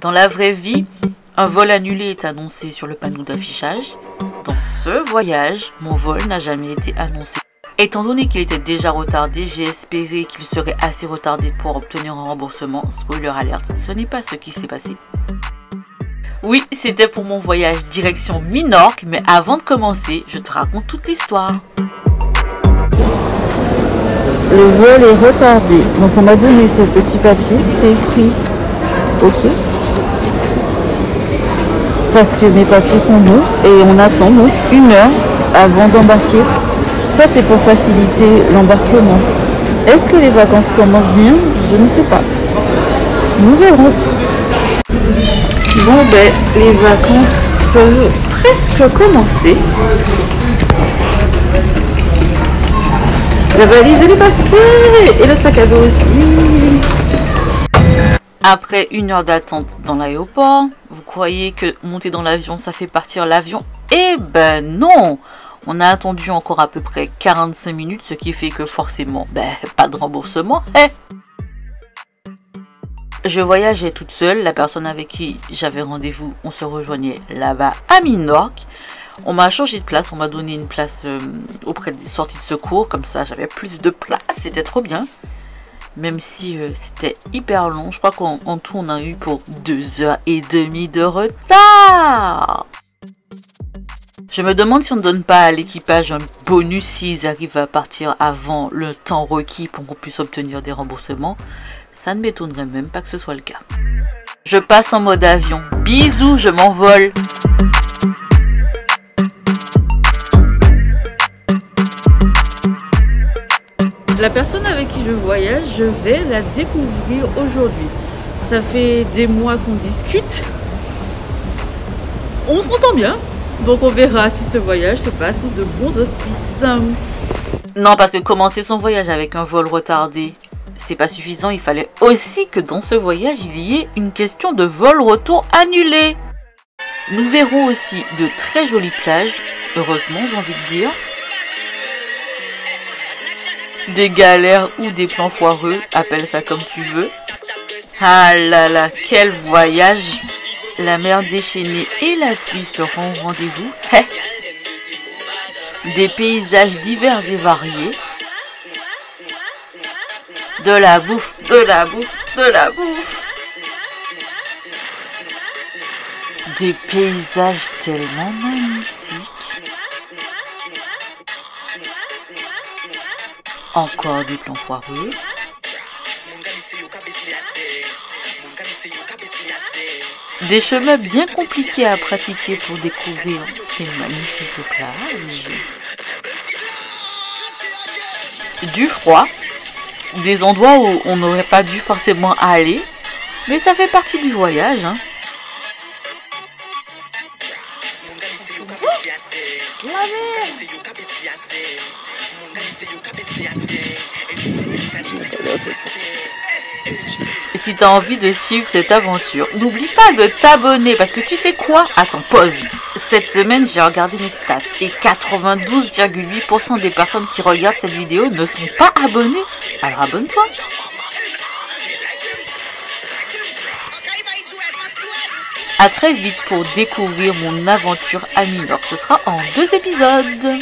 Dans la vraie vie, un vol annulé est annoncé sur le panneau d'affichage. Dans ce voyage, mon vol n'a jamais été annoncé. Étant donné qu'il était déjà retardé, j'ai espéré qu'il serait assez retardé pour obtenir un remboursement. Spoiler alert, ce n'est pas ce qui s'est passé. Oui, c'était pour mon voyage direction Minorque, mais avant de commencer, je te raconte toute l'histoire. Le vol est retardé, donc on m'a donné ce petit papier, c'est écrit OK. Parce que mes papiers sont bons et on attend donc 1 heure avant d'embarquer. Ça c'est pour faciliter l'embarquement. Est-ce que les vacances commencent bien? Je ne sais pas. Nous verrons. Bon ben, les vacances peuvent presque commencer. La valise elle est passée et le sac à dos aussi. Après 1 heure d'attente dans l'aéroport, vous croyez que monter dans l'avion ça fait partir l'avion? Eh ben non! On a attendu encore à peu près 45 minutes, ce qui fait que forcément, pas de remboursement. Je voyageais toute seule, la personne avec qui j'avais rendez-vous, on se rejoignait là-bas à Minorque. On m'a changé de place, on m'a donné une place auprès des sorties de secours, comme ça j'avais plus de place, c'était trop bien. Même si c'était hyper long, je crois qu'en tout on a eu pour 2h30 de retard. Je me demande si on ne donne pas à l'équipage un bonus s'ils arrivent à partir avant le temps requis pour qu'on puisse obtenir des remboursements. Ça ne m'étonnerait même pas que ce soit le cas. Je passe en mode avion. Bisous, je m'envole. La personne avec qui je voyage, je vais la découvrir aujourd'hui. Ça fait des mois qu'on discute. On s'entend bien. Donc on verra si ce voyage se passe sous de bons auspices. Non, parce que commencer son voyage avec un vol retardé, c'est pas suffisant. Il fallait aussi que dans ce voyage, il y ait une question de vol retour annulé. Nous verrons aussi de très jolies plages. Heureusement, j'ai envie de dire. Des galères ou des plans foireux, appelle ça comme tu veux. Ah là là, quel voyage! La mer déchaînée et la pluie seront au rendez-vous. Des paysages divers et variés. De la bouffe, de la bouffe, de la bouffe. Des paysages tellement magnifiques. Encore des plans foireux. Des chemins bien compliqués à pratiquer pour découvrir ces magnifiques plages. Du froid. Des endroits où on n'aurait pas dû forcément aller. Mais ça fait partie du voyage. La mer! Et si tu as envie de suivre cette aventure, n'oublie pas de t'abonner parce que tu sais quoi? Attends, pause. Cette semaine, j'ai regardé mes stats et 92,8% des personnes qui regardent cette vidéo ne sont pas abonnées. Alors abonne-toi. A très vite pour découvrir mon aventure à Minorque. Ce sera en 2 épisodes.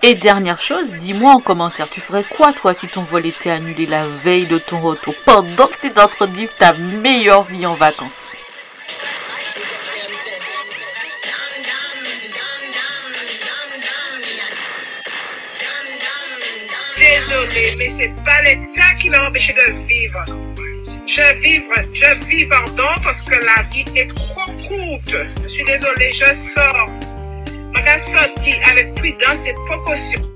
Et dernière chose, dis-moi en commentaire, tu ferais quoi toi si ton vol était annulé la veille de ton retour, pendant que tu es en train de vivre ta meilleure vie en vacances? Désolée, mais c'est pas l'État qui m'a empêché de vivre. Je vis, pardon, parce que la vie est trop courte. Je suis désolée, je sors. Je vais sortir avec prudence et précaution.